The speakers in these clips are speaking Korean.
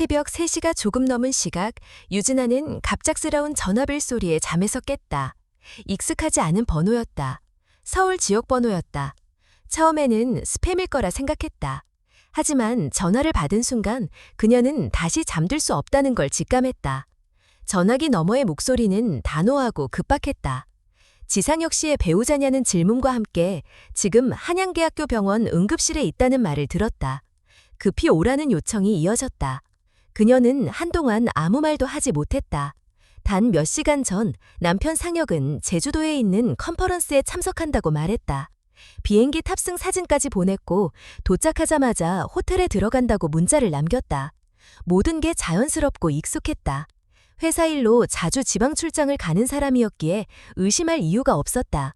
새벽 3시가 조금 넘은 시각, 유진아는 갑작스러운 전화벨 소리에 잠에서 깼다. 익숙하지 않은 번호였다. 서울 지역 번호였다. 처음에는 스팸일 거라 생각했다. 하지만 전화를 받은 순간 그녀는 다시 잠들 수 없다는 걸 직감했다. 전화기 너머의 목소리는 단호하고 급박했다. 지상혁 씨의 배우자냐는 질문과 함께 지금 한양대학교 병원 응급실에 있다는 말을 들었다. 급히 오라는 요청이 이어졌다. 그녀는 한동안 아무 말도 하지 못했다. 단 몇 시간 전 남편 상혁은 제주도에 있는 컨퍼런스에 참석한다고 말했다. 비행기 탑승 사진까지 보냈고 도착하자마자 호텔에 들어간다고 문자를 남겼다. 모든 게 자연스럽고 익숙했다. 회사 일로 자주 지방 출장을 가는 사람이었기에 의심할 이유가 없었다.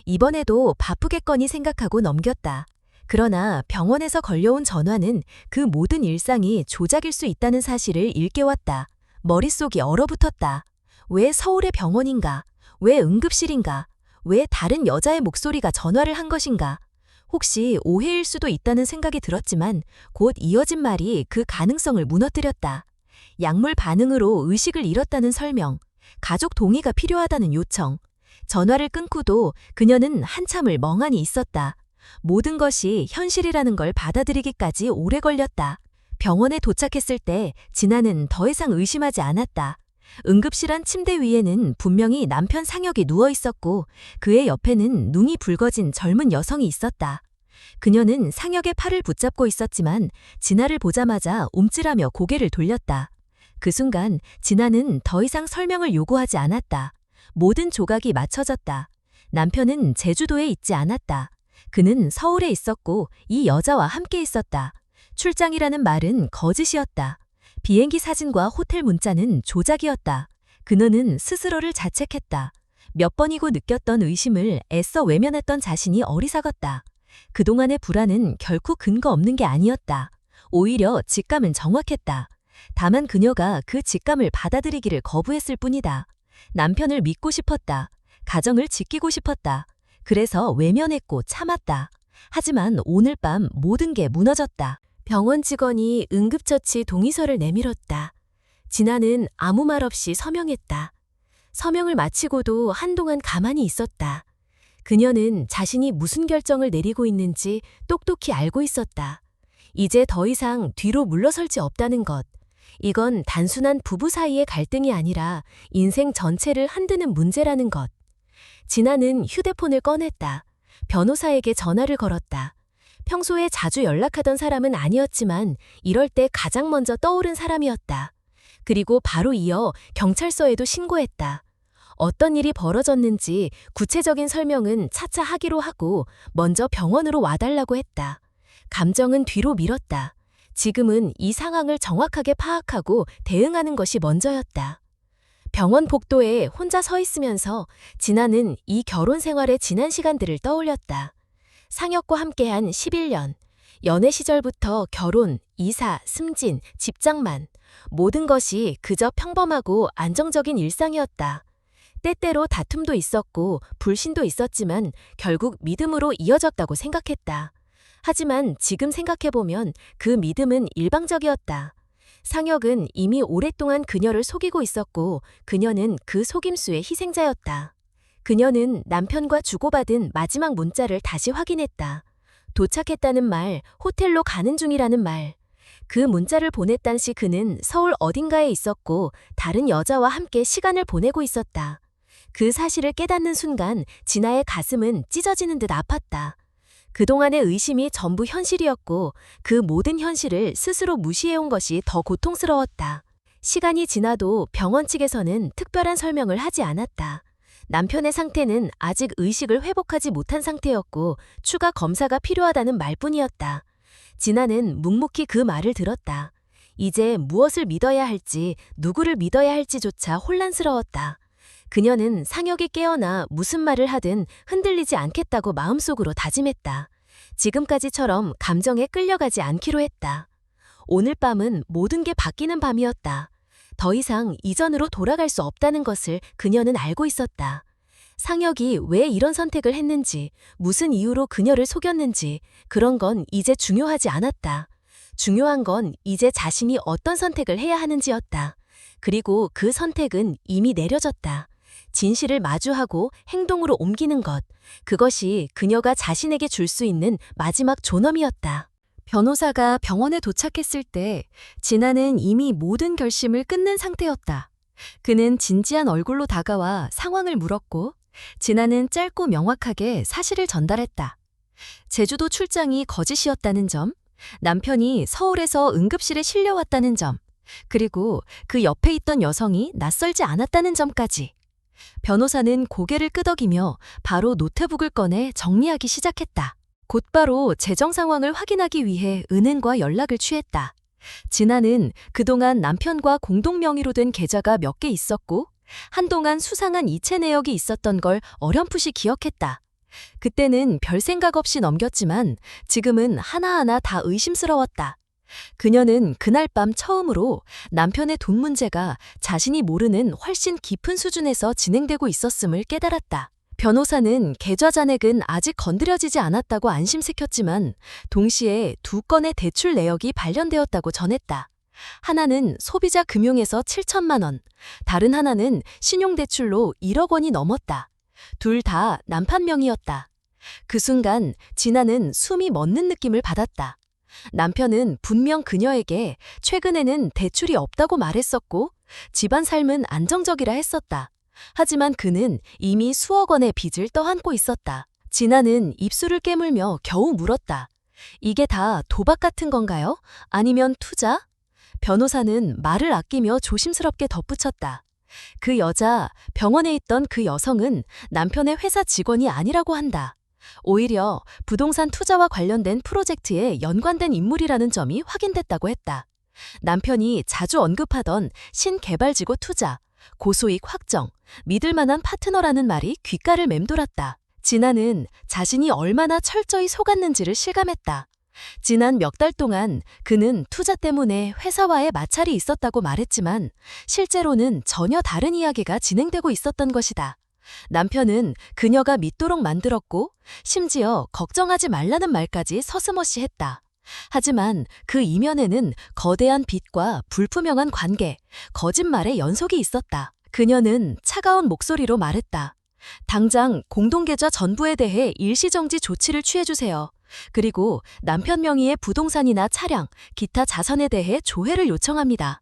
이번에도 바쁘겠거니 생각하고 넘겼다. 그러나 병원에서 걸려온 전화는 그 모든 일상이 조작일 수 있다는 사실을 일깨웠다. 머릿속이 얼어붙었다. 왜 서울의 병원인가? 왜 응급실인가? 왜 다른 여자의 목소리가 전화를 한 것인가? 혹시 오해일 수도 있다는 생각이 들었지만 곧 이어진 말이 그 가능성을 무너뜨렸다. 약물 반응으로 의식을 잃었다는 설명, 가족 동의가 필요하다는 요청. 전화를 끊고도 그녀는 한참을 멍하니 있었다. 모든 것이 현실이라는 걸 받아들이기까지 오래 걸렸다. 병원에 도착했을 때 진아는 더 이상 의심하지 않았다. 응급실 안 침대 위에는 분명히 남편 상혁이 누워 있었고 그의 옆에는 눈이 붉어진 젊은 여성이 있었다. 그녀는 상혁의 팔을 붙잡고 있었지만 진아를 보자마자 움찔하며 고개를 돌렸다. 그 순간 진아는 더 이상 설명을 요구하지 않았다. 모든 조각이 맞춰졌다. 남편은 제주도에 있지 않았다. 그는 서울에 있었고 이 여자와 함께 있었다. 출장이라는 말은 거짓이었다. 비행기 사진과 호텔 문자는 조작이었다. 그녀는 스스로를 자책했다. 몇 번이고 느꼈던 의심을 애써 외면했던 자신이 어리석었다. 그동안의 불안은 결코 근거 없는 게 아니었다. 오히려 직감은 정확했다. 다만 그녀가 그 직감을 받아들이기를 거부했을 뿐이다. 남편을 믿고 싶었다. 가정을 지키고 싶었다. 그래서 외면했고 참았다. 하지만 오늘 밤 모든 게 무너졌다. 병원 직원이 응급처치 동의서를 내밀었다. 진아는 아무 말 없이 서명했다. 서명을 마치고도 한동안 가만히 있었다. 그녀는 자신이 무슨 결정을 내리고 있는지 똑똑히 알고 있었다. 이제 더 이상 뒤로 물러설 수 없다는 것. 이건 단순한 부부 사이의 갈등이 아니라 인생 전체를 흔드는 문제라는 것. 진아는 휴대폰을 꺼냈다. 변호사에게 전화를 걸었다. 평소에 자주 연락하던 사람은 아니었지만 이럴 때 가장 먼저 떠오른 사람이었다. 그리고 바로 이어 경찰서에도 신고했다. 어떤 일이 벌어졌는지 구체적인 설명은 차차 하기로 하고 먼저 병원으로 와달라고 했다. 감정은 뒤로 미뤘다. 지금은 이 상황을 정확하게 파악하고 대응하는 것이 먼저였다. 병원 복도에 혼자 서 있으면서 진아는 이 결혼 생활의 지난 시간들을 떠올렸다. 상혁과 함께한 11년, 연애 시절부터 결혼, 이사, 승진, 집장만, 모든 것이 그저 평범하고 안정적인 일상이었다. 때때로 다툼도 있었고 불신도 있었지만 결국 믿음으로 이어졌다고 생각했다. 하지만 지금 생각해보면 그 믿음은 일방적이었다. 상혁은 이미 오랫동안 그녀를 속이고 있었고 그녀는 그 속임수의 희생자였다. 그녀는 남편과 주고받은 마지막 문자를 다시 확인했다. 도착했다는 말, 호텔로 가는 중이라는 말. 그 문자를 보냈단 시 그는 서울 어딘가에 있었고 다른 여자와 함께 시간을 보내고 있었다. 그 사실을 깨닫는 순간 진아의 가슴은 찢어지는 듯 아팠다. 그동안의 의심이 전부 현실이었고 그 모든 현실을 스스로 무시해온 것이 더 고통스러웠다. 시간이 지나도 병원 측에서는 특별한 설명을 하지 않았다. 남편의 상태는 아직 의식을 회복하지 못한 상태였고 추가 검사가 필요하다는 말뿐이었다. 진아는 묵묵히 그 말을 들었다. 이제 무엇을 믿어야 할지, 누구를 믿어야 할지조차 혼란스러웠다. 그녀는 상혁이 깨어나 무슨 말을 하든 흔들리지 않겠다고 마음속으로 다짐했다. 지금까지처럼 감정에 끌려가지 않기로 했다. 오늘 밤은 모든 게 바뀌는 밤이었다. 더 이상 이전으로 돌아갈 수 없다는 것을 그녀는 알고 있었다. 상혁이 왜 이런 선택을 했는지, 무슨 이유로 그녀를 속였는지 그런 건 이제 중요하지 않았다. 중요한 건 이제 자신이 어떤 선택을 해야 하는지였다. 그리고 그 선택은 이미 내려졌다. 진실을 마주하고 행동으로 옮기는 것. 그것이 그녀가 자신에게 줄 수 있는 마지막 존엄이었다. 변호사가 병원에 도착했을 때 진아는 이미 모든 결심을 끝낸 상태였다. 그는 진지한 얼굴로 다가와 상황을 물었고 진아는 짧고 명확하게 사실을 전달했다. 제주도 출장이 거짓이었다는 점, 남편이 서울에서 응급실에 실려왔다는 점, 그리고 그 옆에 있던 여성이 낯설지 않았다는 점까지. 변호사는 고개를 끄덕이며 바로 노트북을 꺼내 정리하기 시작했다. 곧바로 재정 상황을 확인하기 위해 은행과 연락을 취했다. 진아는 그동안 남편과 공동 명의로 된 계좌가 몇 개 있었고 한동안 수상한 이체 내역이 있었던 걸 어렴풋이 기억했다. 그때는 별 생각 없이 넘겼지만 지금은 하나하나 다 의심스러웠다. 그녀는 그날 밤 처음으로 남편의 돈 문제가 자신이 모르는 훨씬 깊은 수준에서 진행되고 있었음을 깨달았다. 변호사는 계좌 잔액은 아직 건드려지지 않았다고 안심시켰지만 동시에 두 건의 대출 내역이 발견되었다고 전했다. 하나는 소비자 금융에서 7천만 원, 다른 하나는 신용대출로 1억 원이 넘었다. 둘 다 남편 명의였다. 그 순간 진아는 숨이 멎는 느낌을 받았다. 남편은 분명 그녀에게 최근에는 대출이 없다고 말했었고 집안 삶은 안정적이라 했었다. 하지만 그는 이미 수억 원의 빚을 떠안고 있었다. 진아는 입술을 깨물며 겨우 물었다. 이게 다 도박 같은 건가요? 아니면 투자? 변호사는 말을 아끼며 조심스럽게 덧붙였다. 그 여자, 병원에 있던 그 여성은 남편의 회사 직원이 아니라고 한다. 오히려 부동산 투자와 관련된 프로젝트에 연관된 인물이라는 점이 확인됐다고 했다. 남편이 자주 언급하던 신개발지구 투자, 고소익 확정, 믿을 만한 파트너라는 말이 귓가를 맴돌았다. 진아는 자신이 얼마나 철저히 속았는지를 실감했다. 지난 몇 달 동안 그는 투자 때문에 회사와의 마찰이 있었다고 말했지만 실제로는 전혀 다른 이야기가 진행되고 있었던 것이다. 남편은 그녀가 믿도록 만들었고 심지어 걱정하지 말라는 말까지 서슴없이 했다. 하지만 그 이면에는 거대한 빚과 불투명한 관계, 거짓말의 연속이 있었다. 그녀는 차가운 목소리로 말했다. 당장 공동계좌 전부에 대해 일시정지 조치를 취해주세요. 그리고 남편 명의의 부동산이나 차량, 기타 자산에 대해 조회를 요청합니다.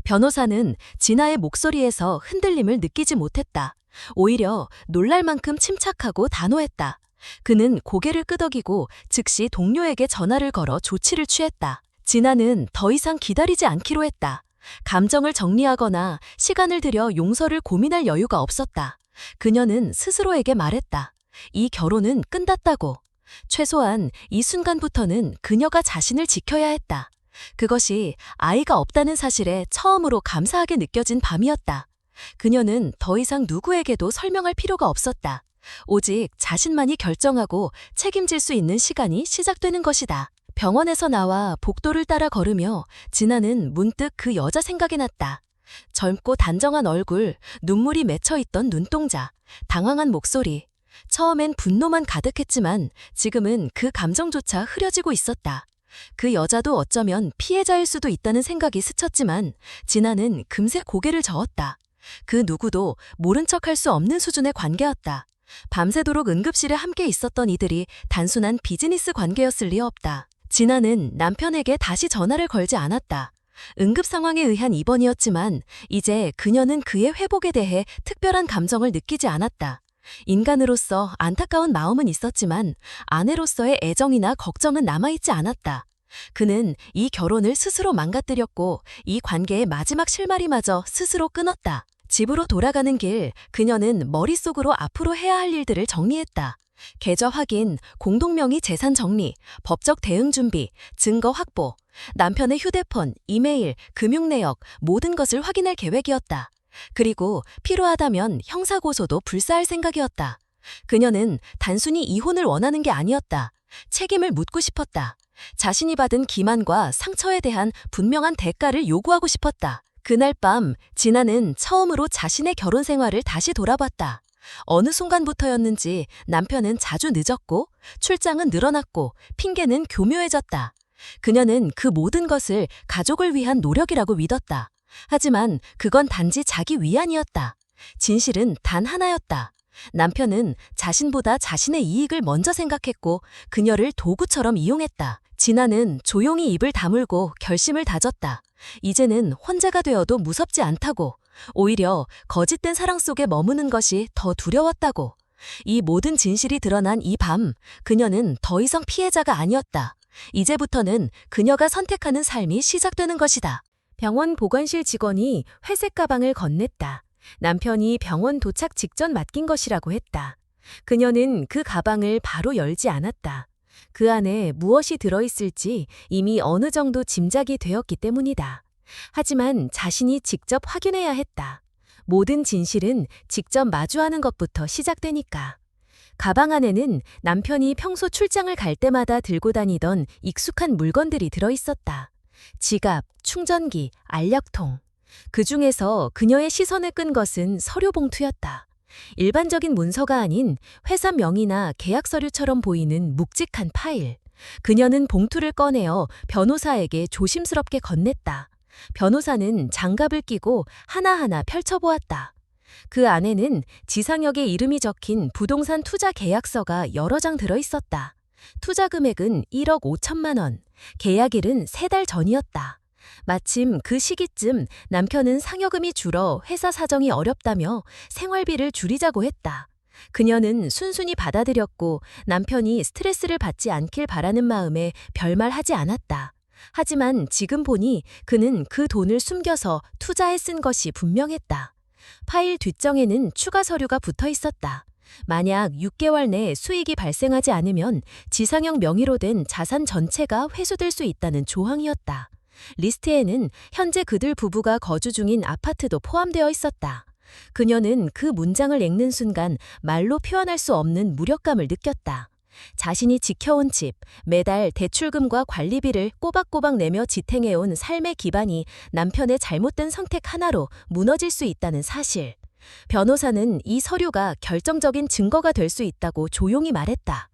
변호사는 진아의 목소리에서 흔들림을 느끼지 못했다. 오히려 놀랄 만큼 침착하고 단호했다. 그는 고개를 끄덕이고 즉시 동료에게 전화를 걸어 조치를 취했다. 진아는 더 이상 기다리지 않기로 했다. 감정을 정리하거나 시간을 들여 용서를 고민할 여유가 없었다. 그녀는 스스로에게 말했다. 이 결혼은 끝났다고. 최소한 이 순간부터는 그녀가 자신을 지켜야 했다. 그것이 아이가 없다는 사실에 처음으로 감사하게 느껴진 밤이었다. 그녀는 더 이상 누구에게도 설명할 필요가 없었다. 오직 자신만이 결정하고 책임질 수 있는 시간이 시작되는 것이다. 병원에서 나와 복도를 따라 걸으며 진아는 문득 그 여자 생각이 났다. 젊고 단정한 얼굴, 눈물이 맺혀있던 눈동자, 당황한 목소리. 처음엔 분노만 가득했지만 지금은 그 감정조차 흐려지고 있었다. 그 여자도 어쩌면 피해자일 수도 있다는 생각이 스쳤지만 진아는 금세 고개를 저었다. 그 누구도 모른 척할 수 없는 수준의 관계였다. 밤새도록 응급실에 함께 있었던 이들이 단순한 비즈니스 관계였을 리 없다. 진아는 남편에게 다시 전화를 걸지 않았다. 응급 상황에 의한 입원이었지만 이제 그녀는 그의 회복에 대해 특별한 감정을 느끼지 않았다. 인간으로서 안타까운 마음은 있었지만 아내로서의 애정이나 걱정은 남아있지 않았다. 그는 이 결혼을 스스로 망가뜨렸고 이 관계의 마지막 실마리마저 스스로 끊었다. 집으로 돌아가는 길, 그녀는 머릿속으로 앞으로 해야 할 일들을 정리했다. 계좌 확인, 공동명의 재산 정리, 법적 대응 준비, 증거 확보, 남편의 휴대폰, 이메일, 금융 내역 모든 것을 확인할 계획이었다. 그리고 필요하다면 형사고소도 불사할 생각이었다. 그녀는 단순히 이혼을 원하는 게 아니었다. 책임을 묻고 싶었다. 자신이 받은 기만과 상처에 대한 분명한 대가를 요구하고 싶었다. 그날 밤 진아는 처음으로 자신의 결혼 생활을 다시 돌아봤다. 어느 순간부터였는지 남편은 자주 늦었고 출장은 늘어났고 핑계는 교묘해졌다. 그녀는 그 모든 것을 가족을 위한 노력이라고 믿었다. 하지만 그건 단지 자기 위안이었다. 진실은 단 하나였다. 남편은 자신보다 자신의 이익을 먼저 생각했고 그녀를 도구처럼 이용했다. 진아는 조용히 입을 다물고 결심을 다졌다. 이제는 혼자가 되어도 무섭지 않다고. 오히려 거짓된 사랑 속에 머무는 것이 더 두려웠다고. 이 모든 진실이 드러난 이 밤, 그녀는 더 이상 피해자가 아니었다. 이제부터는 그녀가 선택하는 삶이 시작되는 것이다. 병원 보건실 직원이 회색 가방을 건넸다. 남편이 병원 도착 직전 맡긴 것이라고 했다. 그녀는 그 가방을 바로 열지 않았다. 그 안에 무엇이 들어있을지 이미 어느 정도 짐작이 되었기 때문이다. 하지만 자신이 직접 확인해야 했다. 모든 진실은 직접 마주하는 것부터 시작되니까. 가방 안에는 남편이 평소 출장을 갈 때마다 들고 다니던 익숙한 물건들이 들어있었다. 지갑, 충전기, 알약통. 그 중에서 그녀의 시선을 끈 것은 서류 봉투였다. 일반적인 문서가 아닌 회사 명의나 계약 서류처럼 보이는 묵직한 파일. 그녀는 봉투를 꺼내어 변호사에게 조심스럽게 건넸다. 변호사는 장갑을 끼고 하나하나 펼쳐보았다. 그 안에는 지상혁의 이름이 적힌 부동산 투자 계약서가 여러 장 들어있었다. 투자 금액은 1억 5천만 원, 계약일은 3달 전이었다. 마침 그 시기쯤 남편은 상여금이 줄어 회사 사정이 어렵다며 생활비를 줄이자고 했다. 그녀는 순순히 받아들였고 남편이 스트레스를 받지 않길 바라는 마음에 별말 하지 않았다. 하지만 지금 보니 그는 그 돈을 숨겨서 투자에 쓴 것이 분명했다. 파일 뒷정에는 추가 서류가 붙어 있었다. 만약 6개월 내 수익이 발생하지 않으면 지상혁 명의로 된 자산 전체가 회수될 수 있다는 조항이었다. 리스트에는 현재 그들 부부가 거주 중인 아파트도 포함되어 있었다. 그녀는 그 문장을 읽는 순간 말로 표현할 수 없는 무력감을 느꼈다. 자신이 지켜온 집, 매달 대출금과 관리비를 꼬박꼬박 내며 지탱해온 삶의 기반이 남편의 잘못된 선택 하나로 무너질 수 있다는 사실. 변호사는 이 서류가 결정적인 증거가 될 수 있다고 조용히 말했다.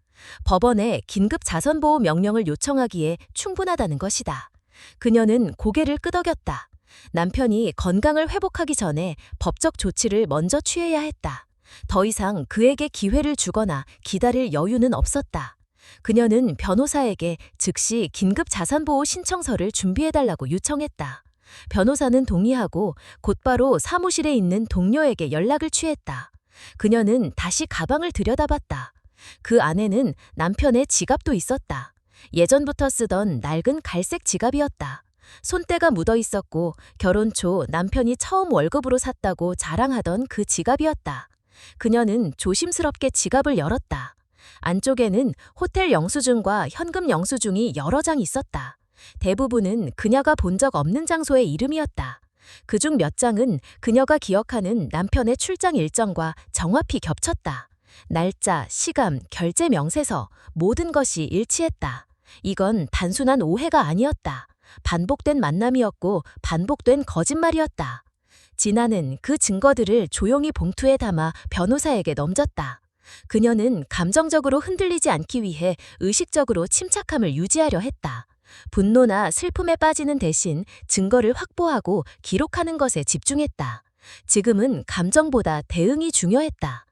법원에 긴급 자선보호 명령을 요청하기에 충분하다는 것이다. 그녀는 고개를 끄덕였다. 남편이 건강을 회복하기 전에 법적 조치를 먼저 취해야 했다. 더 이상 그에게 기회를 주거나 기다릴 여유는 없었다. 그녀는 변호사에게 즉시 긴급 자산보호 신청서를 준비해달라고 요청했다. 변호사는 동의하고 곧바로 사무실에 있는 동료에게 연락을 취했다. 그녀는 다시 가방을 들여다봤다. 그 안에는 남편의 지갑도 있었다. 예전부터 쓰던 낡은 갈색 지갑이었다. 손때가 묻어 있었고 결혼 초 남편이 처음 월급으로 샀다고 자랑하던 그 지갑이었다. 그녀는 조심스럽게 지갑을 열었다. 안쪽에는 호텔 영수증과 현금 영수증이 여러 장 있었다. 대부분은 그녀가 본 적 없는 장소의 이름이었다. 그중 몇 장은 그녀가 기억하는 남편의 출장 일정과 정확히 겹쳤다. 날짜, 시간, 결제 명세서, 모든 것이 일치했다. 이건 단순한 오해가 아니었다. 반복된 만남이었고 반복된 거짓말이었다. 진아는 그 증거들을 조용히 봉투에 담아 변호사에게 넘겼다. 그녀는 감정적으로 흔들리지 않기 위해 의식적으로 침착함을 유지하려 했다. 분노나 슬픔에 빠지는 대신 증거를 확보하고 기록하는 것에 집중했다. 지금은 감정보다 대응이 중요했다.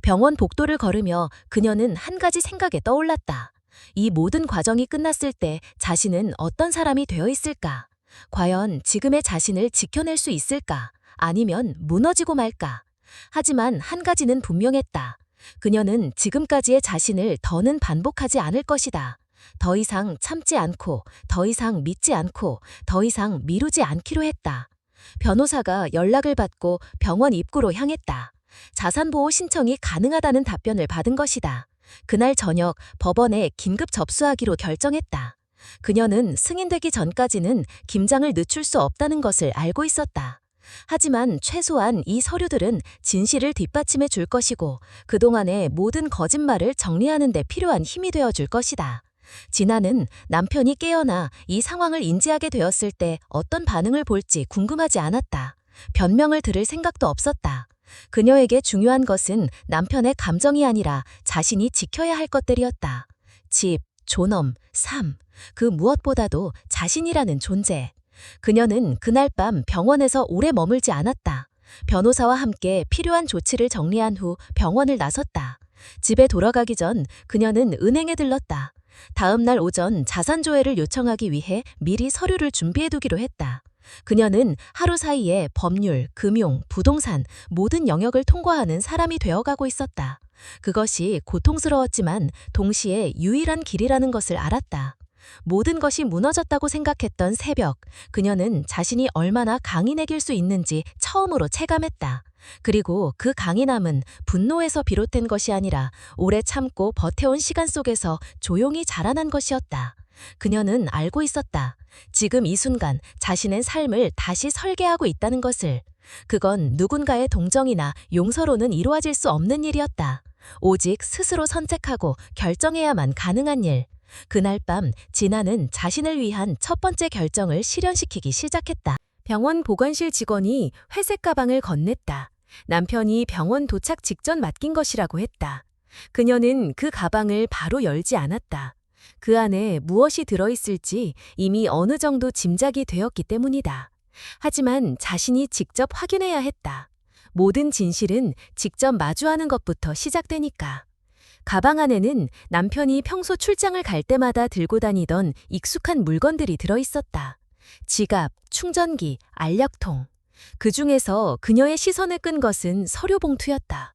병원 복도를 걸으며 그녀는 한 가지 생각에 떠올랐다. 이 모든 과정이 끝났을 때 자신은 어떤 사람이 되어 있을까? 과연 지금의 자신을 지켜낼 수 있을까? 아니면 무너지고 말까? 하지만 한 가지는 분명했다. 그녀는 지금까지의 자신을 더는 반복하지 않을 것이다. 더 이상 참지 않고, 더 이상 믿지 않고, 더 이상 미루지 않기로 했다. 변호사가 연락을 받고 병원 입구로 향했다. 자산보호 신청이 가능하다는 답변을 받은 것이다. 그날 저녁 법원에 긴급 접수하기로 결정했다. 그녀는 승인되기 전까지는 김장을 늦출 수 없다는 것을 알고 있었다. 하지만 최소한 이 서류들은 진실을 뒷받침해 줄 것이고 그동안의 모든 거짓말을 정리하는 데 필요한 힘이 되어 줄 것이다. 진아는 남편이 깨어나 이 상황을 인지하게 되었을 때 어떤 반응을 볼지 궁금하지 않았다. 변명을 들을 생각도 없었다. 그녀에게 중요한 것은 남편의 감정이 아니라 자신이 지켜야 할 것들이었다. 집, 존엄, 삶, 그 무엇보다도 자신이라는 존재. 그녀는 그날 밤 병원에서 오래 머물지 않았다. 변호사와 함께 필요한 조치를 정리한 후 병원을 나섰다. 집에 돌아가기 전 그녀는 은행에 들렀다. 다음 날 오전 자산 조회를 요청하기 위해 미리 서류를 준비해두기로 했다. 그녀는 하루 사이에 법률, 금융, 부동산 모든 영역을 통과하는 사람이 되어가고 있었다. 그것이 고통스러웠지만 동시에 유일한 길이라는 것을 알았다. 모든 것이 무너졌다고 생각했던 새벽, 그녀는 자신이 얼마나 강인해질 수 있는지 처음으로 체감했다. 그리고 그 강인함은 분노에서 비롯된 것이 아니라 오래 참고 버텨온 시간 속에서 조용히 자라난 것이었다. 그녀는 알고 있었다. 지금 이 순간 자신의 삶을 다시 설계하고 있다는 것을. 그건 누군가의 동정이나 용서로는 이루어질 수 없는 일이었다. 오직 스스로 선택하고 결정해야만 가능한 일. 그날 밤 진아는 자신을 위한 첫 번째 결정을 실현시키기 시작했다. 병원 보관실 직원이 회색 가방을 건넸다. 남편이 병원 도착 직전 맡긴 것이라고 했다. 그녀는 그 가방을 바로 열지 않았다. 그 안에 무엇이 들어있을지 이미 어느 정도 짐작이 되었기 때문이다. 하지만 자신이 직접 확인해야 했다. 모든 진실은 직접 마주하는 것부터 시작되니까. 가방 안에는 남편이 평소 출장을 갈 때마다 들고 다니던 익숙한 물건들이 들어있었다. 지갑, 충전기, 알약통. 그 중에서 그녀의 시선을 끈 것은 서류 봉투였다.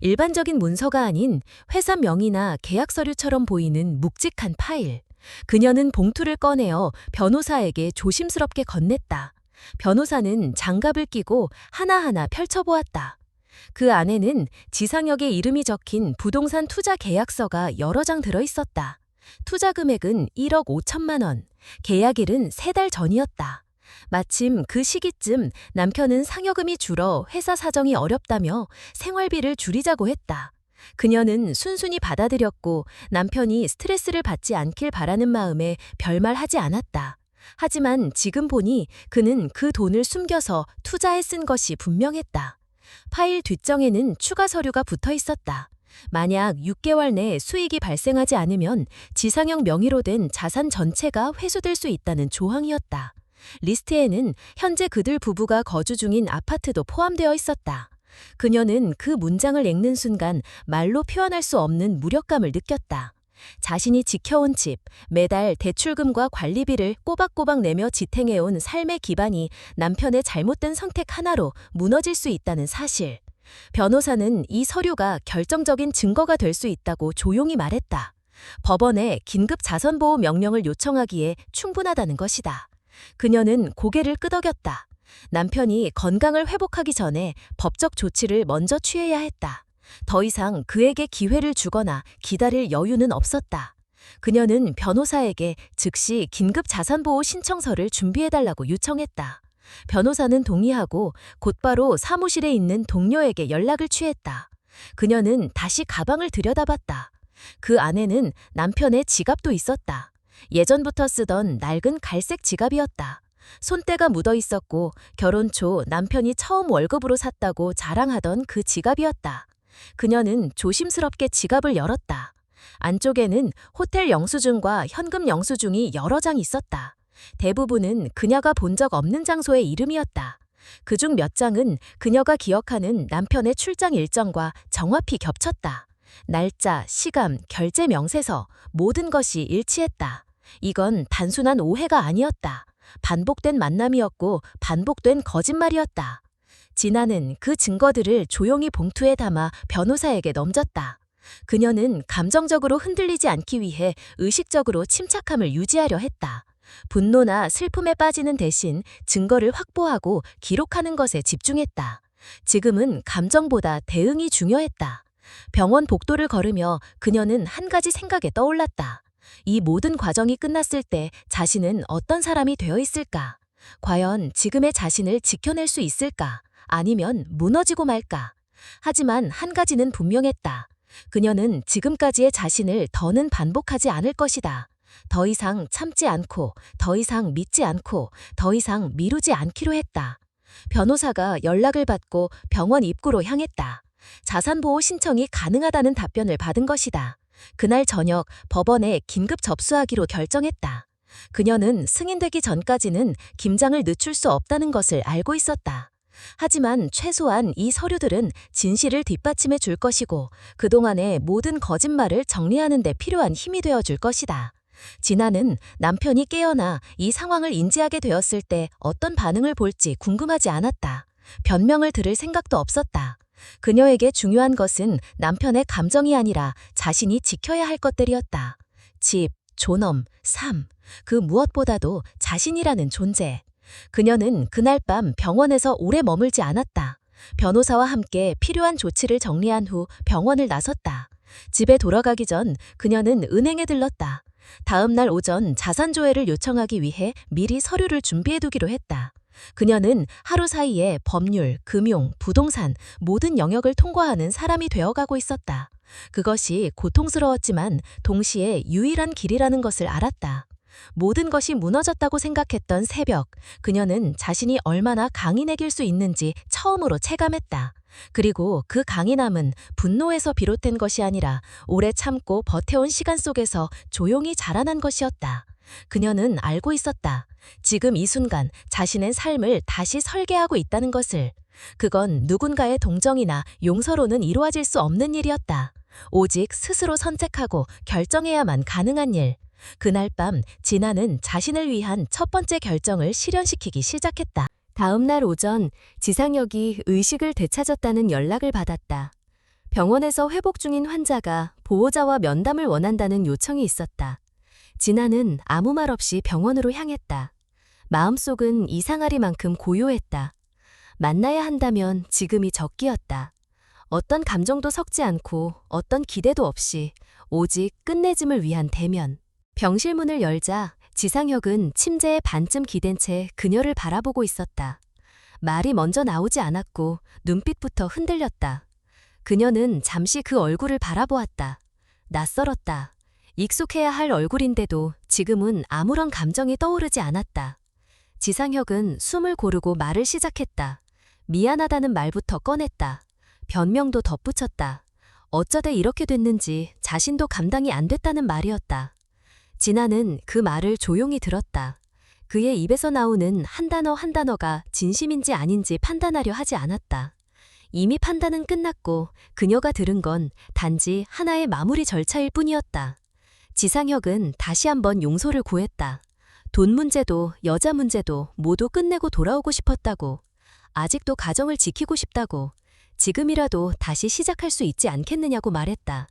일반적인 문서가 아닌 회사 명의나 계약 서류처럼 보이는 묵직한 파일. 그녀는 봉투를 꺼내어 변호사에게 조심스럽게 건넸다. 변호사는 장갑을 끼고 하나하나 펼쳐보았다. 그 안에는 지상혁의 이름이 적힌 부동산 투자 계약서가 여러 장 들어있었다. 투자 금액은 1억 5천만 원, 계약일은 3달 전이었다. 마침 그 시기쯤 남편은 상여금이 줄어 회사 사정이 어렵다며 생활비를 줄이자고 했다. 그녀는 순순히 받아들였고 남편이 스트레스를 받지 않길 바라는 마음에 별말하지 않았다. 하지만 지금 보니 그는 그 돈을 숨겨서 투자에 쓴 것이 분명했다. 파일 뒷정에는 추가 서류가 붙어 있었다. 만약 6개월 내 수익이 발생하지 않으면 지상혁 명의로 된 자산 전체가 회수될 수 있다는 조항이었다. 리스트에는 현재 그들 부부가 거주 중인 아파트도 포함되어 있었다. 그녀는 그 문장을 읽는 순간 말로 표현할 수 없는 무력감을 느꼈다. 자신이 지켜온 집, 매달 대출금과 관리비를 꼬박꼬박 내며 지탱해온 삶의 기반이 남편의 잘못된 선택 하나로 무너질 수 있다는 사실. 변호사는 이 서류가 결정적인 증거가 될 수 있다고 조용히 말했다. 법원에 긴급 자선보호 명령을 요청하기에 충분하다는 것이다. 그녀는 고개를 끄덕였다. 남편이 건강을 회복하기 전에 법적 조치를 먼저 취해야 했다. 더 이상 그에게 기회를 주거나 기다릴 여유는 없었다. 그녀는 변호사에게 즉시 긴급 자산보호 신청서를 준비해달라고 요청했다. 변호사는 동의하고 곧바로 사무실에 있는 동료에게 연락을 취했다. 그녀는 다시 가방을 들여다봤다. 그 안에는 남편의 지갑도 있었다. 예전부터 쓰던 낡은 갈색 지갑이었다. 손때가 묻어 있었고 결혼 초 남편이 처음 월급으로 샀다고 자랑하던 그 지갑이었다. 그녀는 조심스럽게 지갑을 열었다. 안쪽에는 호텔 영수증과 현금 영수증이 여러 장 있었다. 대부분은 그녀가 본 적 없는 장소의 이름이었다. 그중 몇 장은 그녀가 기억하는 남편의 출장 일정과 정확히 겹쳤다. 날짜, 시간, 결제 명세서, 모든 것이 일치했다. 이건 단순한 오해가 아니었다. 반복된 만남이었고 반복된 거짓말이었다. 진아는 그 증거들을 조용히 봉투에 담아 변호사에게 넘겼다. 그녀는 감정적으로 흔들리지 않기 위해 의식적으로 침착함을 유지하려 했다. 분노나 슬픔에 빠지는 대신 증거를 확보하고 기록하는 것에 집중했다. 지금은 감정보다 대응이 중요했다. 병원 복도를 걸으며 그녀는 한 가지 생각에 떠올랐다. 이 모든 과정이 끝났을 때 자신은 어떤 사람이 되어 있을까? 과연 지금의 자신을 지켜낼 수 있을까? 아니면 무너지고 말까? 하지만 한 가지는 분명했다. 그녀는 지금까지의 자신을 더는 반복하지 않을 것이다. 더 이상 참지 않고, 더 이상 믿지 않고, 더 이상 미루지 않기로 했다. 변호사가 연락을 받고 병원 입구로 향했다. 자산보호 신청이 가능하다는 답변을 받은 것이다. 그날 저녁 법원에 긴급 접수하기로 결정했다. 그녀는 승인되기 전까지는 김장을 늦출 수 없다는 것을 알고 있었다. 하지만 최소한 이 서류들은 진실을 뒷받침해 줄 것이고 그동안의 모든 거짓말을 정리하는 데 필요한 힘이 되어 줄 것이다. 진아는 남편이 깨어나 이 상황을 인지하게 되었을 때 어떤 반응을 볼지 궁금하지 않았다. 변명을 들을 생각도 없었다. 그녀에게 중요한 것은 남편의 감정이 아니라 자신이 지켜야 할 것들이었다. 집, 존엄, 삶, 그 무엇보다도 자신이라는 존재. 그녀는 그날 밤 병원에서 오래 머물지 않았다. 변호사와 함께 필요한 조치를 정리한 후 병원을 나섰다. 집에 돌아가기 전 그녀는 은행에 들렀다. 다음 날 오전 자산조회를 요청하기 위해 미리 서류를 준비해두기로 했다. 그녀는 하루 사이에 법률, 금융, 부동산 모든 영역을 통과하는 사람이 되어가고 있었다. 그것이 고통스러웠지만 동시에 유일한 길이라는 것을 알았다. 모든 것이 무너졌다고 생각했던 새벽, 그녀는 자신이 얼마나 강인해질 수 있는지 처음으로 체감했다. 그리고 그 강인함은 분노에서 비롯된 것이 아니라 오래 참고 버텨온 시간 속에서 조용히 자라난 것이었다. 그녀는 알고 있었다. 지금 이 순간 자신의 삶을 다시 설계하고 있다는 것을. 그건 누군가의 동정이나 용서로는 이루어질 수 없는 일이었다. 오직 스스로 선택하고 결정해야만 가능한 일. 그날 밤 진아는 자신을 위한 첫 번째 결정을 실현시키기 시작했다. 다음 날 오전 지상혁이 의식을 되찾았다는 연락을 받았다. 병원에서 회복 중인 환자가 보호자와 면담을 원한다는 요청이 있었다. 진아는 아무 말 없이 병원으로 향했다. 마음속은 이상하리만큼 고요했다. 만나야 한다면 지금이 적기였다. 어떤 감정도 섞지 않고 어떤 기대도 없이 오직 끝내짐을 위한 대면. 병실 문을 열자 지상혁은 침대에 반쯤 기댄 채 그녀를 바라보고 있었다. 말이 먼저 나오지 않았고 눈빛부터 흔들렸다. 그녀는 잠시 그 얼굴을 바라보았다. 낯설었다. 익숙해야 할 얼굴인데도 지금은 아무런 감정이 떠오르지 않았다. 지상혁은 숨을 고르고 말을 시작했다. 미안하다는 말부터 꺼냈다. 변명도 덧붙였다. 어쩌다 이렇게 됐는지 자신도 감당이 안 됐다는 말이었다. 진아는 그 말을 조용히 들었다. 그의 입에서 나오는 한 단어 한 단어가 진심인지 아닌지 판단하려 하지 않았다. 이미 판단은 끝났고 그녀가 들은 건 단지 하나의 마무리 절차일 뿐이었다. 지상혁은 다시 한번 용서를 구했다. 돈 문제도 여자 문제도 모두 끝내고 돌아오고 싶었다고. 아직도 가정을 지키고 싶다고. 지금이라도 다시 시작할 수 있지 않겠느냐고 말했다.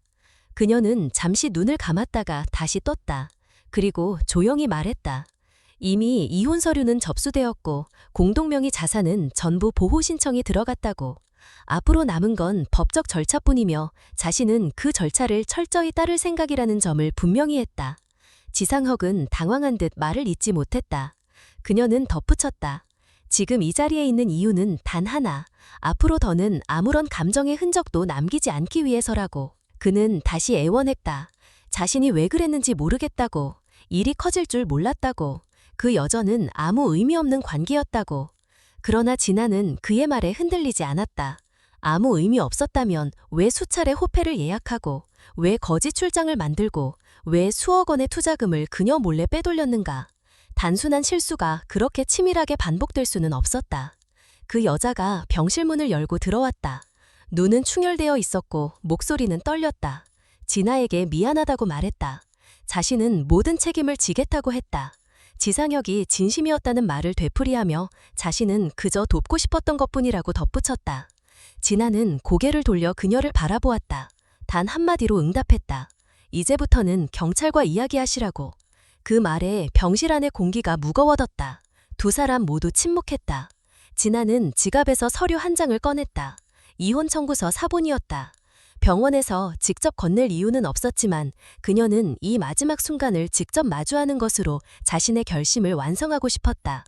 그녀는 잠시 눈을 감았다가 다시 떴다. 그리고 조용히 말했다. 이미 이혼 서류는 접수되었고 공동명의 자산은 전부 보호 신청이 들어갔다고. 앞으로 남은 건 법적 절차뿐이며 자신은 그 절차를 철저히 따를 생각이라는 점을 분명히 했다. 지상혁은 당황한 듯 말을 잇지 못했다. 그녀는 덧붙였다. 지금 이 자리에 있는 이유는 단 하나. 앞으로 더는 아무런 감정의 흔적도 남기지 않기 위해서라고. 그는 다시 애원했다. 자신이 왜 그랬는지 모르겠다고. 일이 커질 줄 몰랐다고. 그 여전은 아무 의미 없는 관계였다고. 그러나 진아는 그의 말에 흔들리지 않았다. 아무 의미 없었다면 왜 수차례 호패를 예약하고 왜 거짓 출장을 만들고 왜 수억 원의 투자금을 그녀 몰래 빼돌렸는가. 단순한 실수가 그렇게 치밀하게 반복될 수는 없었다. 그 여자가 병실 문을 열고 들어왔다. 눈은 충혈되어 있었고 목소리는 떨렸다. 진아에게 미안하다고 말했다. 자신은 모든 책임을 지겠다고 했다. 지상혁이 진심이었다는 말을 되풀이하며 자신은 그저 돕고 싶었던 것뿐이라고 덧붙였다. 진아는 고개를 돌려 그녀를 바라보았다. 단 한마디로 응답했다. 이제부터는 경찰과 이야기하시라고. 그 말에 병실 안의 공기가 무거워졌다. 두 사람 모두 침묵했다. 진아는 지갑에서 서류 한 장을 꺼냈다. 이혼 청구서 사본이었다. 병원에서 직접 건넬 이유는 없었지만 그녀는 이 마지막 순간을 직접 마주하는 것으로 자신의 결심을 완성하고 싶었다.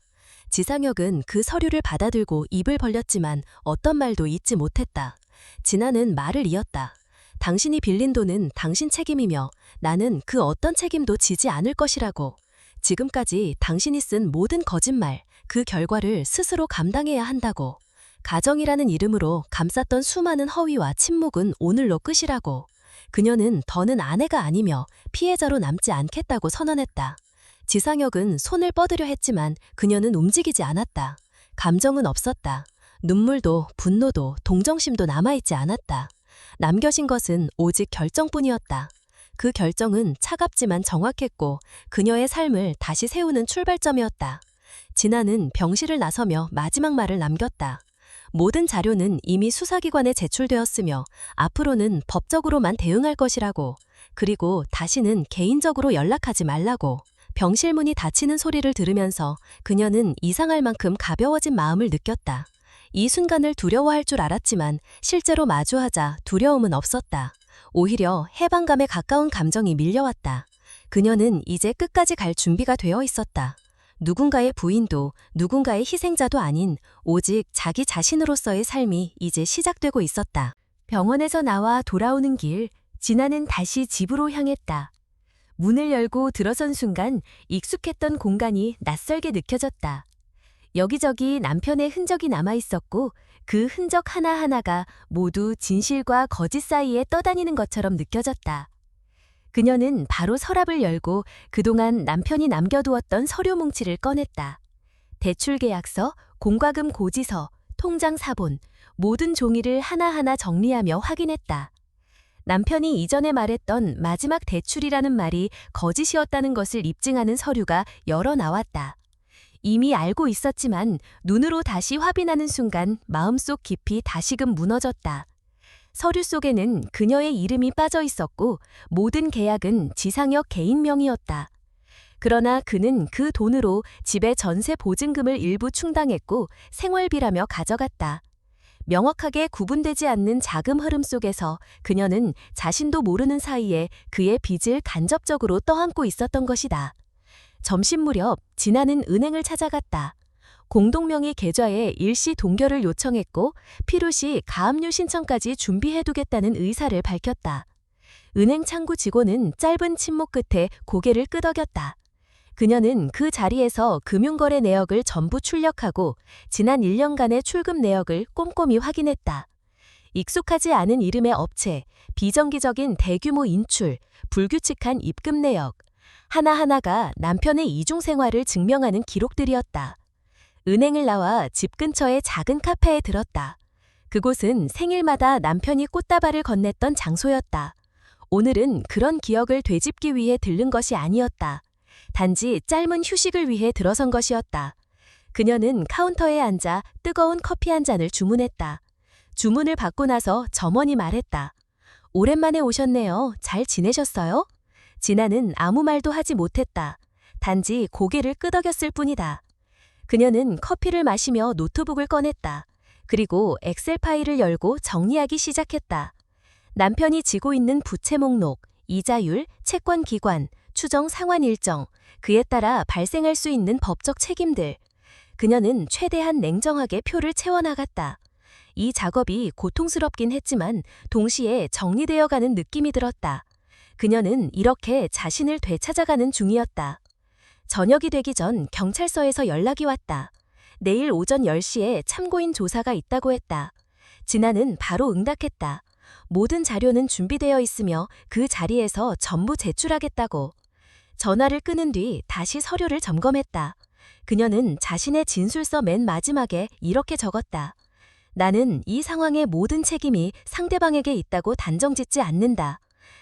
지상혁은 그 서류를 받아들고 입을 벌렸지만 어떤 말도 잇지 못했다. 진아는 말을 이었다. 당신이 빌린 돈은 당신 책임이며 나는 그 어떤 책임도 지지 않을 것이라고. 지금까지 당신이 쓴 모든 거짓말, 그 결과를 스스로 감당해야 한다고. 가정이라는 이름으로 감쌌던 수많은 허위와 침묵은 오늘로 끝이라고. 그녀는 더는 아내가 아니며 피해자로 남지 않겠다고 선언했다. 지상혁은 손을 뻗으려 했지만 그녀는 움직이지 않았다. 감정은 없었다. 눈물도 분노도 동정심도 남아있지 않았다. 남겨진 것은 오직 결정뿐이었다. 그 결정은 차갑지만 정확했고 그녀의 삶을 다시 세우는 출발점이었다. 진아는 병실을 나서며 마지막 말을 남겼다. 모든 자료는 이미 수사기관에 제출되었으며 앞으로는 법적으로만 대응할 것이라고. 그리고 다시는 개인적으로 연락하지 말라고. 병실 문이 닫히는 소리를 들으면서 그녀는 이상할 만큼 가벼워진 마음을 느꼈다. 이 순간을 두려워할 줄 알았지만 실제로 마주하자 두려움은 없었다. 오히려 해방감에 가까운 감정이 밀려왔다. 그녀는 이제 끝까지 갈 준비가 되어 있었다. 누군가의 부인도 누군가의 희생자도 아닌 오직 자기 자신으로서의 삶이 이제 시작되고 있었다. 병원에서 나와 돌아오는 길, 진아는 다시 집으로 향했다. 문을 열고 들어선 순간 익숙했던 공간이 낯설게 느껴졌다. 여기저기 남편의 흔적이 남아있었고 그 흔적 하나하나가 모두 진실과 거짓 사이에 떠다니는 것처럼 느껴졌다. 그녀는 바로 서랍을 열고 그동안 남편이 남겨두었던 서류 뭉치를 꺼냈다. 대출계약서, 공과금 고지서, 통장 사본, 모든 종이를 하나하나 정리하며 확인했다. 남편이 이전에 말했던 마지막 대출이라는 말이 거짓이었다는 것을 입증하는 서류가 여러 나왔다. 이미 알고 있었지만 눈으로 다시 확인하는 순간 마음속 깊이 다시금 무너졌다. 서류 속에는 그녀의 이름이 빠져 있었고 모든 계약은 지상혁 개인 명의였다. 그러나 그는 그 돈으로 집의 전세 보증금을 일부 충당했고 생활비라며 가져갔다. 명확하게 구분되지 않는 자금 흐름 속에서 그녀는 자신도 모르는 사이에 그의 빚을 간접적으로 떠안고 있었던 것이다. 점심 무렵 진아는 은행을 찾아갔다. 공동명의 계좌에 일시 동결을 요청했고 필요시 가압류 신청까지 준비해두겠다는 의사를 밝혔다. 은행 창구 직원은 짧은 침묵 끝에 고개를 끄덕였다. 그녀는 그 자리에서 금융거래 내역을 전부 출력하고 지난 1년간의 출금 내역을 꼼꼼히 확인했다. 익숙하지 않은 이름의 업체, 비정기적인 대규모 인출, 불규칙한 입금 내역, 하나하나가 남편의 이중 생활을 증명하는 기록들이었다. 은행을 나와 집 근처의 작은 카페에 들었다. 그곳은 생일마다 남편이 꽃다발을 건넸던 장소였다. 오늘은 그런 기억을 되짚기 위해 들른 것이 아니었다. 단지 짧은 휴식을 위해 들어선 것이었다. 그녀는 카운터에 앉아 뜨거운 커피 한 잔을 주문했다. 주문을 받고 나서 점원이 말했다. 오랜만에 오셨네요. 잘 지내셨어요? 진아는 아무 말도 하지 못했다. 단지 고개를 끄덕였을 뿐이다. 그녀는 커피를 마시며 노트북을 꺼냈다. 그리고 엑셀 파일을 열고 정리하기 시작했다. 남편이 지고 있는 부채 목록, 이자율, 채권 기관, 추정 상환 일정, 그에 따라 발생할 수 있는 법적 책임들. 그녀는 최대한 냉정하게 표를 채워나갔다. 이 작업이 고통스럽긴 했지만 동시에 정리되어가는 느낌이 들었다. 그녀는 이렇게 자신을 되찾아가는 중이었다. 저녁이 되기 전 경찰서에서 연락이 왔다. 내일 오전 10시에 참고인 조사가 있다고 했다. 진아는 바로 응답했다. 모든 자료는 준비되어 있으며 그 자리에서 전부 제출하겠다고. 전화를 끊은 뒤 다시 서류를 점검했다. 그녀는 자신의 진술서 맨 마지막에 이렇게 적었다. 나는 이 상황의 모든 책임이 상대방에게 있다고 단정짓지 않는다.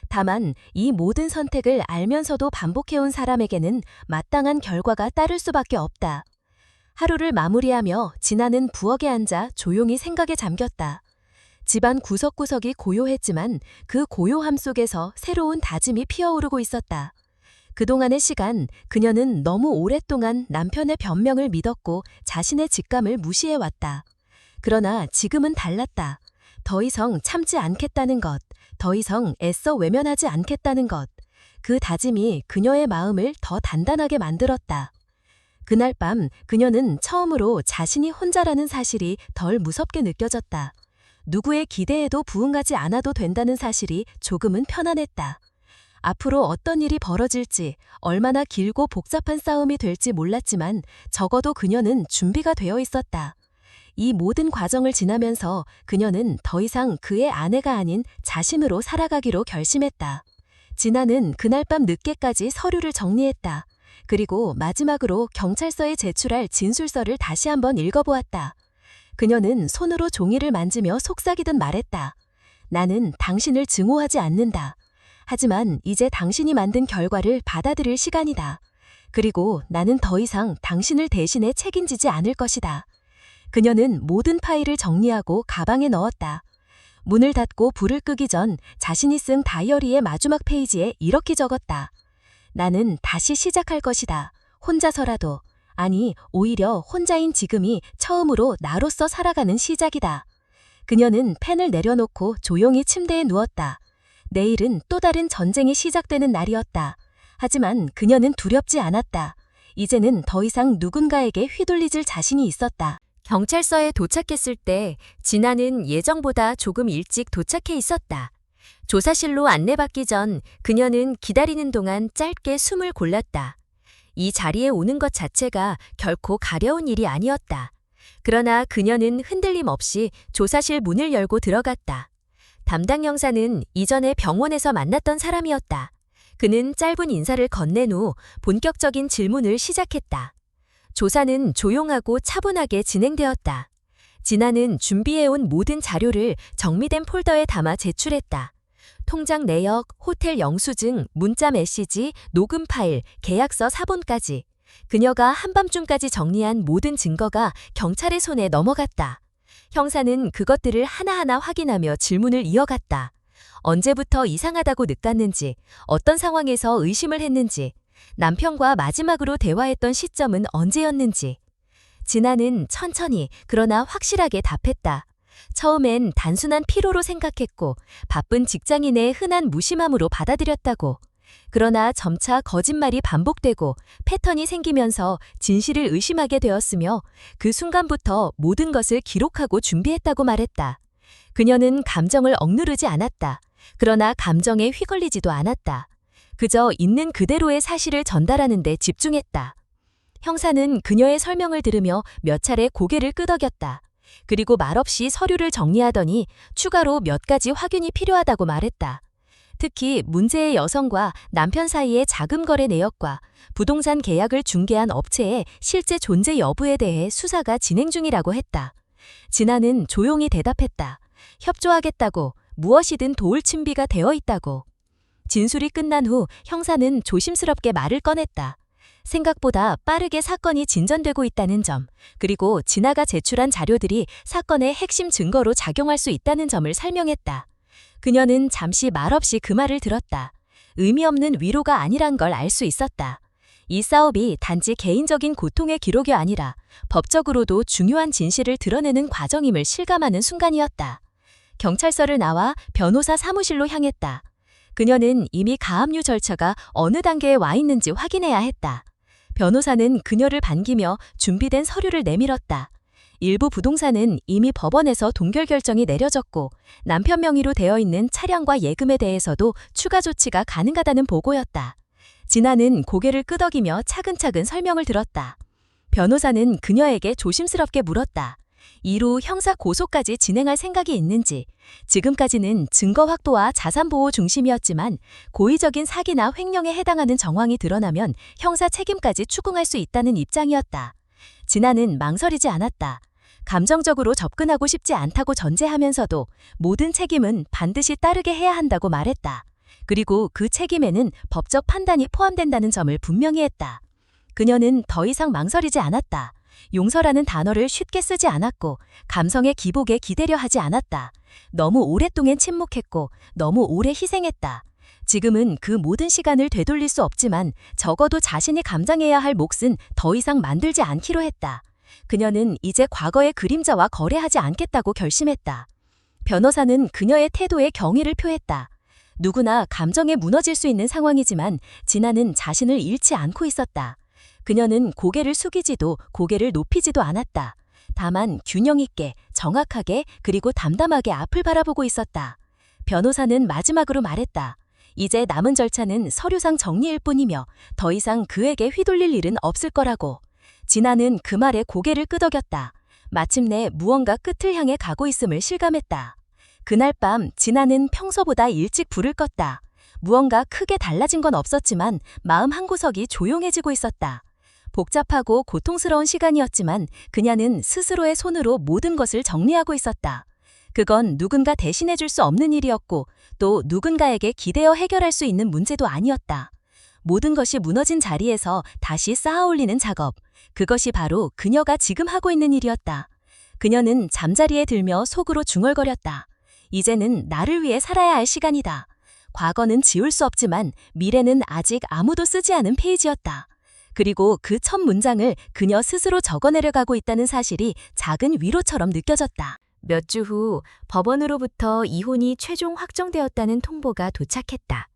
다만 이 모든 선택을 알면서도 반복해온 사람에게는 마땅한 결과가 따를 수밖에 없다. 하루를 마무리하며 진아는 부엌에 앉아 조용히 생각에 잠겼다. 집안 구석구석이 고요했지만 그 고요함 속에서 새로운 다짐이 피어오르고 있었다. 그동안의 시간 그녀는 너무 오랫동안 남편의 변명을 믿었고 자신의 직감을 무시해왔다. 그러나 지금은 달랐다. 더 이상 참지 않겠다는 것, 더 이상 애써 외면하지 않겠다는 것. 그 다짐이 그녀의 마음을 더 단단하게 만들었다. 그날 밤 그녀는 처음으로 자신이 혼자라는 사실이 덜 무섭게 느껴졌다. 누구의 기대에도 부응하지 않아도 된다는 사실이 조금은 편안했다. 앞으로 어떤 일이 벌어질지, 얼마나 길고 복잡한 싸움이 될지 몰랐지만 적어도 그녀는 준비가 되어 있었다. 이 모든 과정을 지나면서 그녀는 더 이상 그의 아내가 아닌 자신으로 살아가기로 결심했다. 진아는 그날 밤 늦게까지 서류를 정리했다. 그리고 마지막으로 경찰서에 제출할 진술서를 다시 한번 읽어보았다. 그녀는 손으로 종이를 만지며 속삭이듯 말했다. 나는 당신을 증오하지 않는다. 하지만 이제 당신이 만든 결과를 받아들일 시간이다. 그리고 나는 더 이상 당신을 대신해 책임지지 않을 것이다. 그녀는 모든 파일을 정리하고 가방에 넣었다. 문을 닫고 불을 끄기 전 자신이 쓴 다이어리의 마지막 페이지에 이렇게 적었다. 나는 다시 시작할 것이다. 혼자서라도. 아니, 오히려 혼자인 지금이 처음으로 나로서 살아가는 시작이다. 그녀는 펜을 내려놓고 조용히 침대에 누웠다. 내일은 또 다른 전쟁이 시작되는 날이었다. 하지만 그녀는 두렵지 않았다. 이제는 더 이상 누군가에게 휘둘리질 자신이 있었다. 경찰서에 도착했을 때 진아는 예정보다 조금 일찍 도착해 있었다. 조사실로 안내받기 전 그녀는 기다리는 동안 짧게 숨을 골랐다. 이 자리에 오는 것 자체가 결코 가려운 일이 아니었다. 그러나 그녀는 흔들림 없이 조사실 문을 열고 들어갔다. 담당 형사는 이전에 병원에서 만났던 사람이었다. 그는 짧은 인사를 건넨 후 본격적인 질문을 시작했다. 조사는 조용하고 차분하게 진행되었다. 진아는 준비해온 모든 자료를 정리된 폴더에 담아 제출했다. 통장 내역, 호텔 영수증, 문자 메시지, 녹음 파일, 계약서 사본까지. 그녀가 한밤중까지 정리한 모든 증거가 경찰의 손에 넘어갔다. 형사는 그것들을 하나하나 확인하며 질문을 이어갔다. 언제부터 이상하다고 느꼈는지, 어떤 상황에서 의심을 했는지, 남편과 마지막으로 대화했던 시점은 언제였는지. 진아는 천천히 그러나 확실하게 답했다. 처음엔 단순한 피로로 생각했고 바쁜 직장인의 흔한 무심함으로 받아들였다고. 그러나 점차 거짓말이 반복되고 패턴이 생기면서 진실을 의심하게 되었으며 그 순간부터 모든 것을 기록하고 준비했다고 말했다. 그녀는 감정을 억누르지 않았다. 그러나 감정에 휘둘리지도 않았다. 그저 있는 그대로의 사실을 전달하는 데 집중했다. 형사는 그녀의 설명을 들으며 몇 차례 고개를 끄덕였다. 그리고 말없이 서류를 정리하더니 추가로 몇 가지 확인이 필요하다고 말했다. 특히 문제의 여성과 남편 사이의 자금 거래 내역과 부동산 계약을 중개한 업체의 실제 존재 여부에 대해 수사가 진행 중이라고 했다. 진아는 조용히 대답했다. 협조하겠다고, 무엇이든 도울 준비가 되어 있다고. 진술이 끝난 후 형사는 조심스럽게 말을 꺼냈다. 생각보다 빠르게 사건이 진전되고 있다는 점, 그리고 진아가 제출한 자료들이 사건의 핵심 증거로 작용할 수 있다는 점을 설명했다. 그녀는 잠시 말없이 그 말을 들었다. 의미 없는 위로가 아니란 걸 알 수 있었다. 이 사업이 단지 개인적인 고통의 기록이 아니라 법적으로도 중요한 진실을 드러내는 과정임을 실감하는 순간이었다. 경찰서를 나와 변호사 사무실로 향했다. 그녀는 이미 가압류 절차가 어느 단계에 와 있는지 확인해야 했다. 변호사는 그녀를 반기며 준비된 서류를 내밀었다. 일부 부동산은 이미 법원에서 동결 결정이 내려졌고 남편 명의로 되어 있는 차량과 예금에 대해서도 추가 조치가 가능하다는 보고였다. 진아는 고개를 끄덕이며 차근차근 설명을 들었다. 변호사는 그녀에게 조심스럽게 물었다. 이후 형사 고소까지 진행할 생각이 있는지. 지금까지는 증거 확보와 자산 보호 중심이었지만 고의적인 사기나 횡령에 해당하는 정황이 드러나면 형사 책임까지 추궁할 수 있다는 입장이었다. 진아는 망설이지 않았다. 감정적으로 접근하고 싶지 않다고 전제하면서도 모든 책임은 반드시 따르게 해야 한다고 말했다. 그리고 그 책임에는 법적 판단이 포함된다는 점을 분명히 했다. 그녀는 더 이상 망설이지 않았다. 용서라는 단어를 쉽게 쓰지 않았고 감성의 기복에 기대려 하지 않았다. 너무 오랫동안 침묵했고 너무 오래 희생했다. 지금은 그 모든 시간을 되돌릴 수 없지만 적어도 자신이 감당해야 할 몫은 더 이상 만들지 않기로 했다. 그녀는 이제 과거의 그림자와 거래하지 않겠다고 결심했다. 변호사는 그녀의 태도에 경의를 표했다. 누구나 감정에 무너질 수 있는 상황이지만 진아는 자신을 잃지 않고 있었다. 그녀는 고개를 숙이지도 고개를 높이지도 않았다. 다만 균형 있게, 정확하게, 그리고 담담하게 앞을 바라보고 있었다. 변호사는 마지막으로 말했다. 이제 남은 절차는 서류상 정리일 뿐이며 더 이상 그에게 휘둘릴 일은 없을 거라고. 진아는 그 말에 고개를 끄덕였다. 마침내 무언가 끝을 향해 가고 있음을 실감했다. 그날 밤 진아는 평소보다 일찍 불을 껐다. 무언가 크게 달라진 건 없었지만 마음 한구석이 조용해지고 있었다. 복잡하고 고통스러운 시간이었지만 그녀는 스스로의 손으로 모든 것을 정리하고 있었다. 그건 누군가 대신해 줄 수 없는 일이었고 또 누군가에게 기대어 해결할 수 있는 문제도 아니었다. 모든 것이 무너진 자리에서 다시 쌓아 올리는 작업. 그것이 바로 그녀가 지금 하고 있는 일이었다. 그녀는 잠자리에 들며 속으로 중얼거렸다. 이제는 나를 위해 살아야 할 시간이다. 과거는 지울 수 없지만 미래는 아직 아무도 쓰지 않은 페이지였다. 그리고 그 첫 문장을 그녀 스스로 적어내려가고 있다는 사실이 작은 위로처럼 느껴졌다. 몇 주 후 법원으로부터 이혼이 최종 확정되었다는 통보가 도착했다.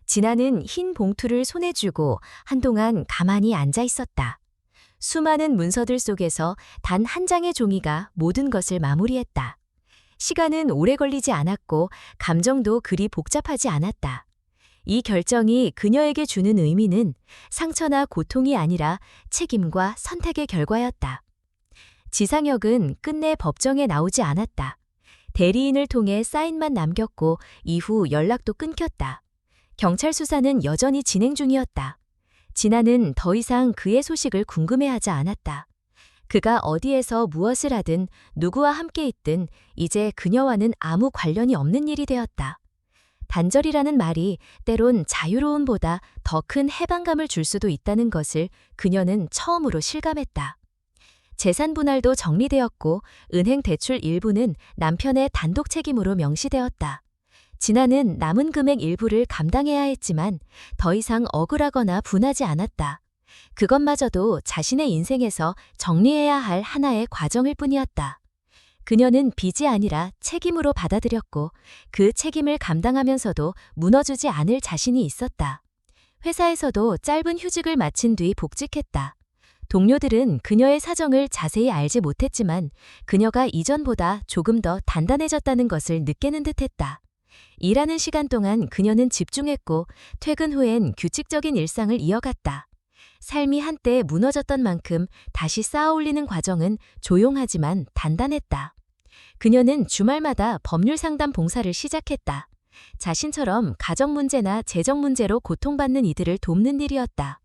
진아는 흰 봉투를 손에 쥐고 한동안 가만히 앉아 있었다. 수많은 문서들 속에서 단 한 장의 종이가 모든 것을 마무리했다. 시간은 오래 걸리지 않았고 감정도 그리 복잡하지 않았다. 이 결정이 그녀에게 주는 의미는 상처나 고통이 아니라 책임과 선택의 결과였다. 지상혁은 끝내 법정에 나오지 않았다. 대리인을 통해 사인만 남겼고 이후 연락도 끊겼다. 경찰 수사는 여전히 진행 중이었다. 진아는 더 이상 그의 소식을 궁금해하지 않았다. 그가 어디에서 무엇을 하든 누구와 함께 있든 이제 그녀와는 아무 관련이 없는 일이 되었다. 단절이라는 말이 때론 자유로움보다 더 큰 해방감을 줄 수도 있다는 것을 그녀는 처음으로 실감했다. 재산 분할도 정리되었고 은행 대출 일부는 남편의 단독 책임으로 명시되었다. 진아는 남은 금액 일부를 감당해야 했지만 더 이상 억울하거나 분하지 않았다. 그것마저도 자신의 인생에서 정리해야 할 하나의 과정일 뿐이었다. 그녀는 빚이 아니라 책임으로 받아들였고 그 책임을 감당하면서도 무너지지 않을 자신이 있었다. 회사에서도 짧은 휴직을 마친 뒤 복직했다. 동료들은 그녀의 사정을 자세히 알지 못했지만 그녀가 이전보다 조금 더 단단해졌다는 것을 느끼는 듯했다. 일하는 시간 동안 그녀는 집중했고 퇴근 후엔 규칙적인 일상을 이어갔다. 삶이 한때 무너졌던 만큼 다시 쌓아올리는 과정은 조용하지만 단단했다. 그녀는 주말마다 법률 상담 봉사를 시작했다. 자신처럼 가정 문제나 재정 문제로 고통받는 이들을 돕는 일이었다.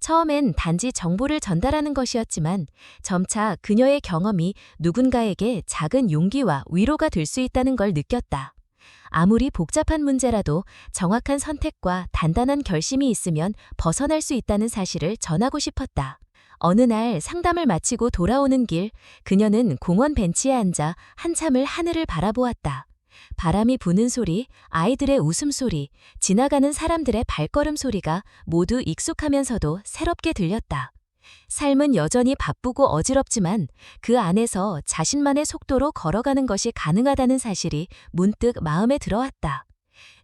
처음엔 단지 정보를 전달하는 것이었지만 점차 그녀의 경험이 누군가에게 작은 용기와 위로가 될 수 있다는 걸 느꼈다. 아무리 복잡한 문제라도 정확한 선택과 단단한 결심이 있으면 벗어날 수 있다는 사실을 전하고 싶었다. 어느 날 상담을 마치고 돌아오는 길, 그녀는 공원 벤치에 앉아 한참을 하늘을 바라보았다. 바람이 부는 소리, 아이들의 웃음소리, 지나가는 사람들의 발걸음 소리가 모두 익숙하면서도 새롭게 들렸다. 삶은 여전히 바쁘고 어지럽지만 그 안에서 자신만의 속도로 걸어가는 것이 가능하다는 사실이 문득 마음에 들어왔다.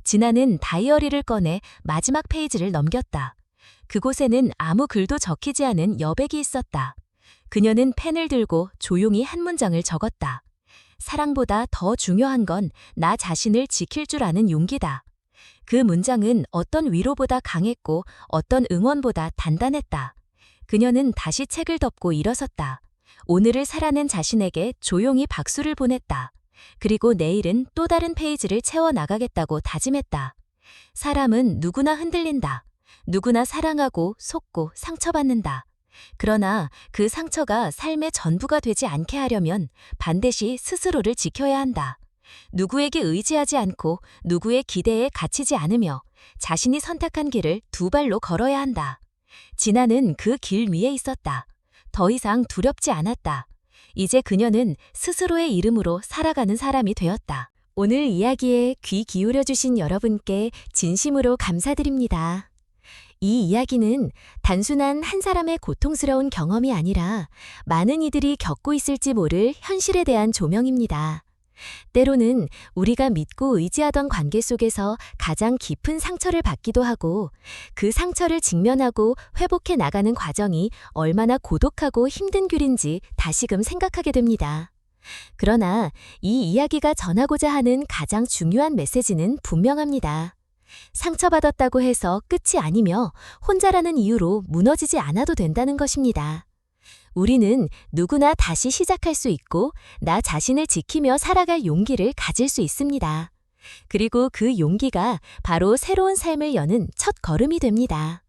진아는 다이어리를 꺼내 마지막 페이지를 넘겼다. 그곳에는 아무 글도 적히지 않은 여백이 있었다. 그녀는 펜을 들고 조용히 한 문장을 적었다. 사랑보다 더 중요한 건 나 자신을 지킬 줄 아는 용기다. 그 문장은 어떤 위로보다 강했고 어떤 응원보다 단단했다. 그녀는 다시 책을 덮고 일어섰다. 오늘을 살아낸 자신에게 조용히 박수를 보냈다. 그리고 내일은 또 다른 페이지를 채워나가겠다고 다짐했다. 사람은 누구나 흔들린다. 누구나 사랑하고 속고 상처받는다. 그러나 그 상처가 삶의 전부가 되지 않게 하려면 반드시 스스로를 지켜야 한다. 누구에게 의지하지 않고 누구의 기대에 갇히지 않으며 자신이 선택한 길을 두 발로 걸어야 한다. 진아는 그 길 위에 있었다. 더 이상 두렵지 않았다. 이제 그녀는 스스로의 이름으로 살아가는 사람이 되었다. 오늘 이야기에 귀 기울여주신 여러분께 진심으로 감사드립니다. 이 이야기는 단순한 한 사람의 고통스러운 경험이 아니라 많은 이들이 겪고 있을지 모를 현실에 대한 조명입니다. 때로는 우리가 믿고 의지하던 관계 속에서 가장 깊은 상처를 받기도 하고 그 상처를 직면하고 회복해 나가는 과정이 얼마나 고독하고 힘든 길인지 다시금 생각하게 됩니다. 그러나 이 이야기가 전하고자 하는 가장 중요한 메시지는 분명합니다. 상처받았다고 해서 끝이 아니며 혼자라는 이유로 무너지지 않아도 된다는 것입니다. 우리는 누구나 다시 시작할 수 있고 나 자신을 지키며 살아갈 용기를 가질 수 있습니다. 그리고 그 용기가 바로 새로운 삶을 여는 첫 걸음이 됩니다.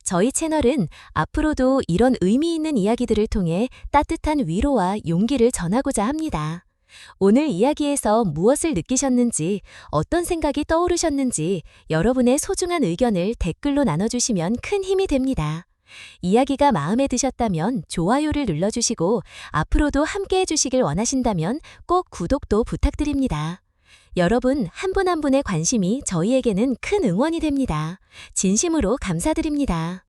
저희 채널은 앞으로도 이런 의미 있는 이야기들을 통해 따뜻한 위로와 용기를 전하고자 합니다. 오늘 이야기에서 무엇을 느끼셨는지, 어떤 생각이 떠오르셨는지 여러분의 소중한 의견을 댓글로 나눠주시면 큰 힘이 됩니다. 이야기가 마음에 드셨다면 좋아요를 눌러주시고 앞으로도 함께 해주시길 원하신다면 꼭 구독도 부탁드립니다. 여러분 한 분 한 분의 관심이 저희에게는 큰 응원이 됩니다. 진심으로 감사드립니다.